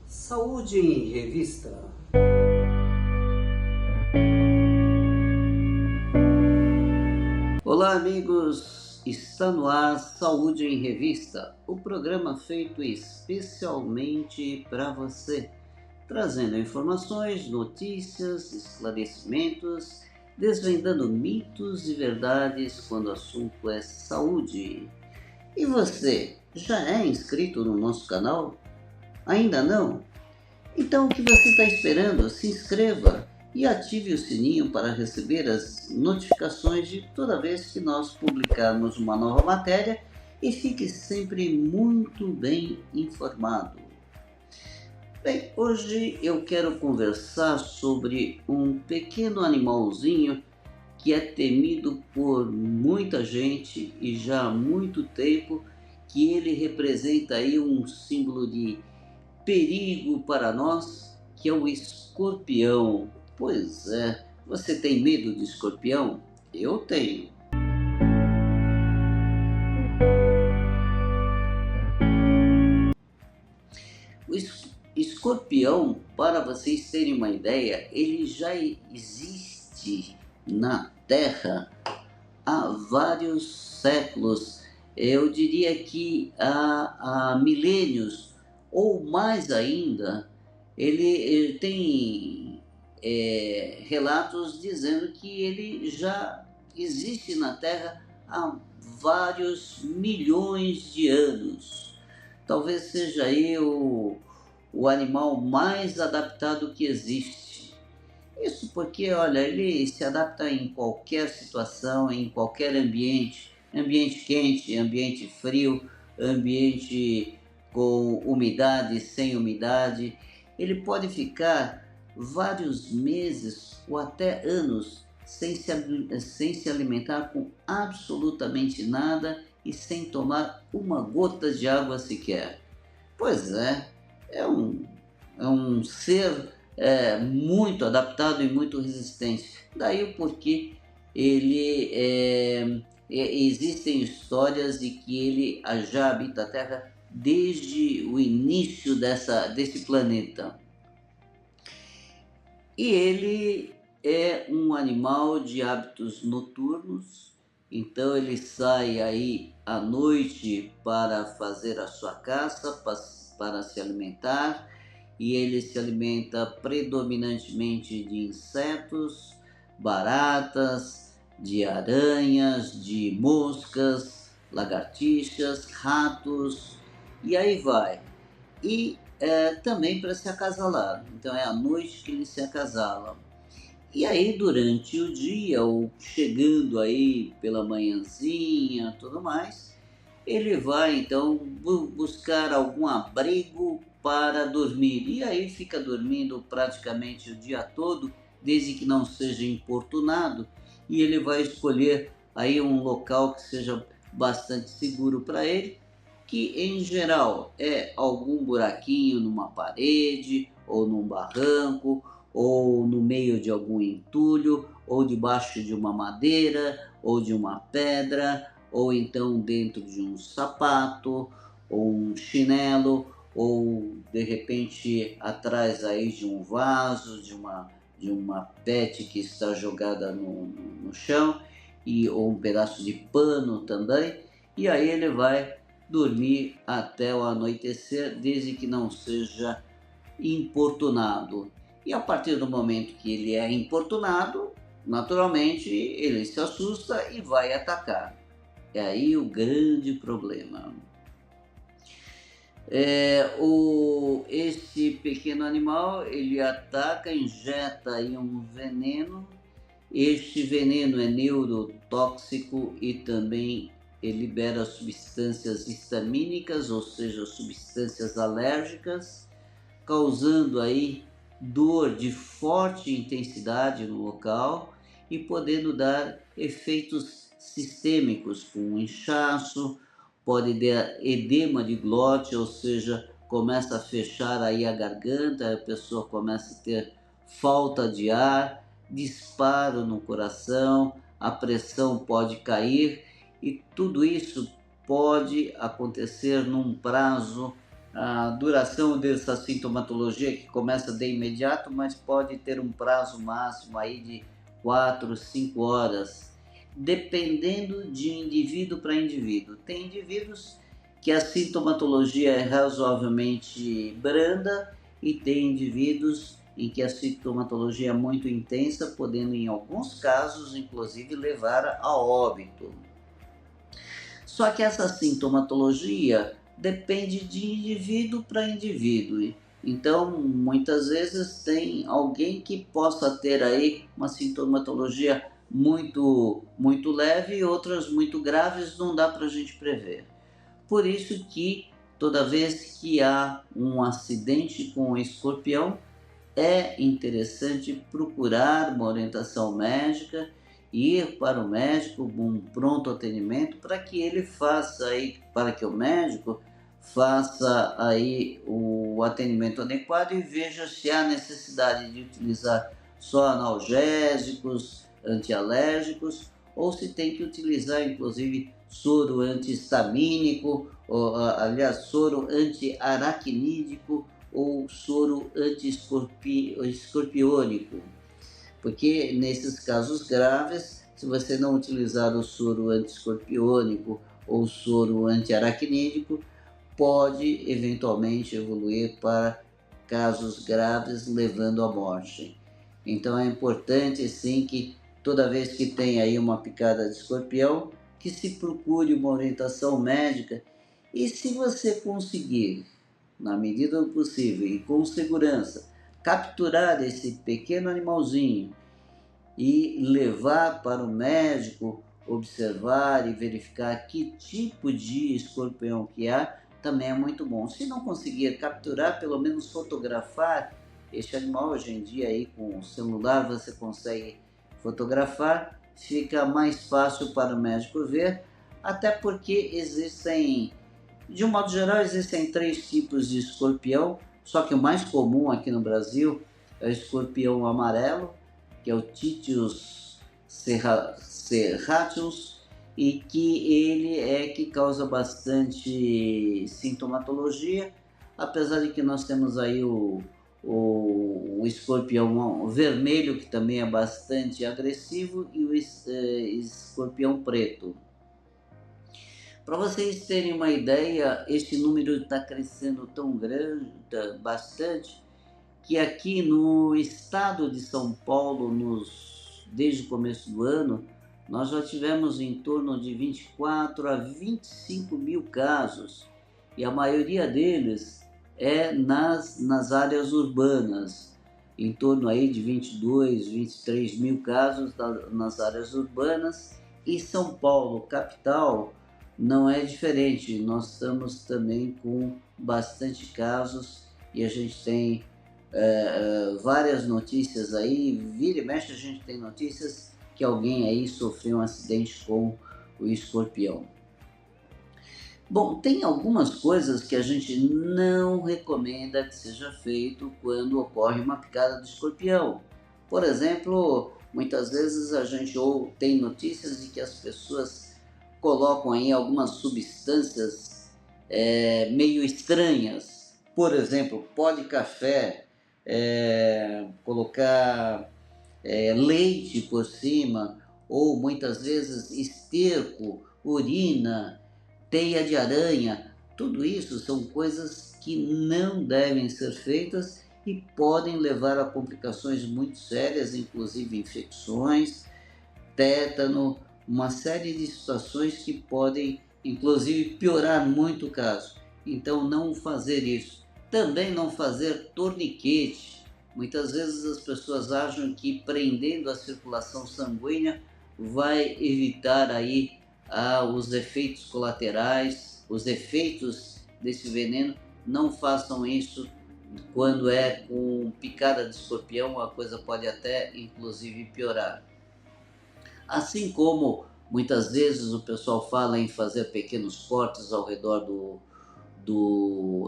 Saúde em Revista. Olá, amigos! Está no ar Saúde em Revista, o programa feito especialmente para você, trazendo informações, notícias, esclarecimentos, desvendando mitos e verdades quando o assunto é saúde. E você, já é inscrito no nosso canal? Ainda não? Então, o que você está esperando? Se inscreva e ative o sininho para receber as notificações de toda vez que nós publicarmos uma nova matéria e fique sempre muito bem informado. Bem, hoje eu quero conversar sobre um pequeno animalzinho que é temido por muita gente e já há muito tempo, que ele representa aí um símbolo de perigo para nós, que é o escorpião. Pois é, você tem medo de escorpião? Eu tenho. O escorpião, para vocês terem uma ideia, ele já existe na Terra há vários séculos. Eu diria que há milênios ou mais ainda. Ele tem relatos dizendo que ele já existe na Terra há vários milhões de anos. Talvez seja aí o animal mais adaptado que existe. Isso porque, olha, ele se adapta em qualquer situação, em qualquer ambiente, ambiente quente, ambiente frio, ambiente com umidade, sem umidade. Ele pode ficar vários meses ou até anos sem se alimentar com absolutamente nada e sem tomar uma gota de água sequer. Pois é um ser muito adaptado e muito resistente. Daí o porquê existem histórias de que ele já habita a Terra desde o início desse planeta. E ele é um animal de hábitos noturnos, então ele sai aí à noite para fazer a sua caça, para se alimentar, e ele se alimenta predominantemente de insetos, baratas, de aranhas, de moscas, lagartixas, ratos, e aí vai. E também para se acasalar, então é à noite que ele se acasala. E aí durante o dia, ou chegando aí pela manhãzinha, tudo mais, ele vai então buscar algum abrigo para dormir. E aí fica dormindo praticamente o dia todo, desde que não seja importunado. E ele vai escolher aí um local que seja bastante seguro para ele, que em geral é algum buraquinho numa parede, ou num barranco, ou no meio de algum entulho, ou debaixo de uma madeira, ou de uma pedra, ou então dentro de um sapato, ou um chinelo, ou de repente atrás aí de um vaso, de uma pet que está jogada no chão, ou um pedaço de pano também, e aí ele vai dormir até o anoitecer, desde que não seja importunado. E a partir do momento que ele é importunado, naturalmente ele se assusta e vai atacar. É aí o grande problema. Esse pequeno animal, ele ataca, injeta aí um veneno. Este veneno é neurotóxico e também ele libera substâncias histamínicas, ou seja, substâncias alérgicas, causando aí dor de forte intensidade no local e podendo dar efeitos sistêmicos, como inchaço, pode dar edema de glote, ou seja, começa a fechar aí a garganta, a pessoa começa a ter falta de ar, disparo no coração, a pressão pode cair e tudo isso pode acontecer num prazo. A duração dessa sintomatologia que começa de imediato, mas pode ter um prazo máximo aí de 4, 5 horas, dependendo de indivíduo para indivíduo. Tem indivíduos que a sintomatologia é razoavelmente branda e tem indivíduos em que a sintomatologia é muito intensa, podendo em alguns casos, inclusive, levar a óbito. Só que essa sintomatologia depende de indivíduo para indivíduo. Então, muitas vezes tem alguém que possa ter aí uma sintomatologia muito leve e outras muito graves, não dá para a gente prever. Por isso que toda vez que há um acidente com o escorpião, é interessante procurar uma orientação médica, ir para o médico, um pronto atendimento, para que ele faça aí, para que o médico faça aí o atendimento adequado e veja se há necessidade de utilizar só analgésicos, antialérgicos, ou se tem que utilizar inclusive soro antihistamínico, ou, aliás, soro antiaracnídico, ou soro anti-escorpiônico, porque nesses casos graves, se você não utilizar o soro anti-escorpiônico ou soro antiaracnídico, pode eventualmente evoluir para casos graves, levando à morte. Então é importante sim que toda vez que tem aí uma picada de escorpião, que se procure uma orientação médica, e se você conseguir, na medida do possível e com segurança, capturar esse pequeno animalzinho e levar para o médico observar e verificar que tipo de escorpião que há, também é muito bom. Se não conseguir capturar, pelo menos fotografar este animal. Hoje em dia aí com o celular você consegue fotografar, fica mais fácil para o médico ver, até porque existem, de um modo geral, existem 3 tipos de escorpião, só que o mais comum aqui no Brasil é o escorpião amarelo, que é o Titius serratius, e que ele é que causa bastante sintomatologia, apesar de que nós temos aí o escorpião vermelho, que também é bastante agressivo, e o escorpião preto. Para vocês terem uma ideia, esse número está crescendo tão grande, bastante, que aqui no estado de São Paulo, desde o começo do ano, nós já tivemos em torno de 24 a 25 mil casos, e a maioria deles é nas áreas urbanas, em torno aí de 22, 23 mil casos nas áreas urbanas, e São Paulo, capital, não é diferente. Nós estamos também com bastante casos e a gente tem várias notícias aí, vira e mexe a gente tem notícias que alguém aí sofreu um acidente com o escorpião. Bom, tem algumas coisas que a gente não recomenda que seja feito quando ocorre uma picada do escorpião. Por exemplo, muitas vezes a gente tem notícias de que as pessoas colocam aí algumas substâncias meio estranhas. Por exemplo, pó de café, colocar leite por cima, ou muitas vezes esterco, urina, teia de aranha. Tudo isso são coisas que não devem ser feitas e podem levar a complicações muito sérias, inclusive infecções, tétano, uma série de situações que podem, inclusive, piorar muito o caso. Então, não fazer isso. Também não fazer torniquete. Muitas vezes as pessoas acham que prendendo a circulação sanguínea vai evitar aí os efeitos colaterais, os efeitos desse veneno. Não façam isso. Quando é com picada de escorpião, a coisa pode até, inclusive, piorar. Assim como muitas vezes o pessoal fala em fazer pequenos cortes ao redor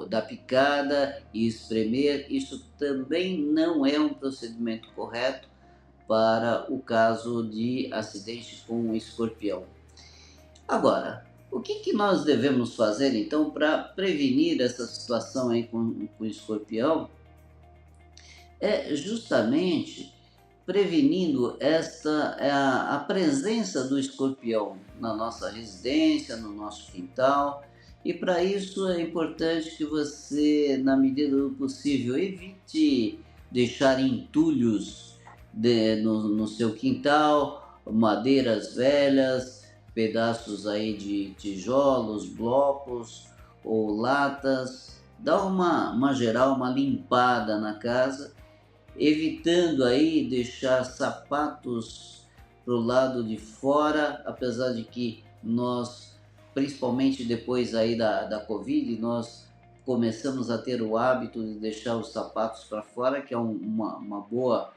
da picada e espremer. Isso também não é um procedimento correto para o caso de acidente com um escorpião. Agora, o que nós devemos fazer então para prevenir essa situação aí com o escorpião? É justamente prevenindo a presença do escorpião na nossa residência, no nosso quintal. E para isso é importante que você, na medida do possível, evite deixar entulhos no seu quintal, madeiras velhas, pedaços aí de tijolos, blocos ou latas. Dá uma geral, uma limpada na casa, evitando aí deixar sapatos para o lado de fora, apesar de que nós, principalmente depois aí da Covid, nós começamos a ter o hábito de deixar os sapatos para fora, que é uma boa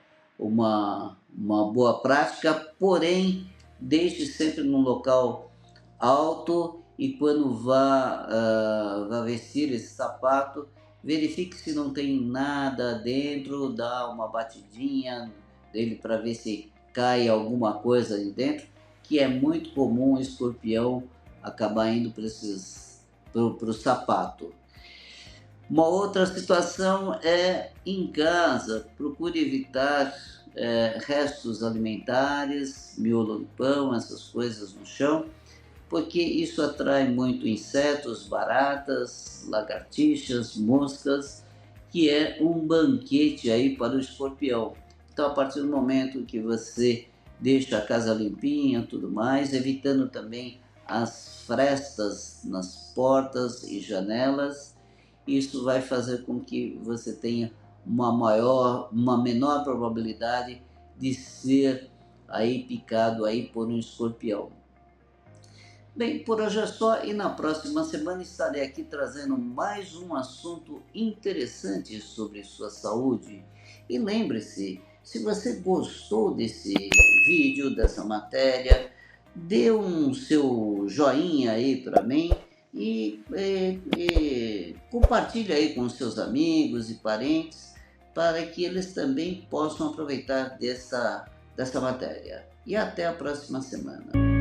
prática, porém deixe sempre num local alto e quando vá vestir esse sapato, verifique se não tem nada dentro, dá uma batidinha dele para ver se cai alguma coisa ali dentro, que é muito comum o escorpião acabar indo para o sapato. Uma outra situação é em casa, procure evitar restos alimentares, miolo de pão, essas coisas no chão, porque isso atrai muito insetos, baratas, lagartixas, moscas, que é um banquete aí para o escorpião. Então, a partir do momento que você deixa a casa limpinha, tudo mais, evitando também as frestas nas portas e janelas, isso vai fazer com que você tenha uma menor probabilidade de ser aí picado aí por um escorpião. Bem, por hoje é só e na próxima semana estarei aqui trazendo mais um assunto interessante sobre sua saúde. E lembre-se, se você gostou desse vídeo, dessa matéria, dê um seu joinha aí para mim e compartilhe aí com seus amigos e parentes para que eles também possam aproveitar dessa matéria. E até a próxima semana.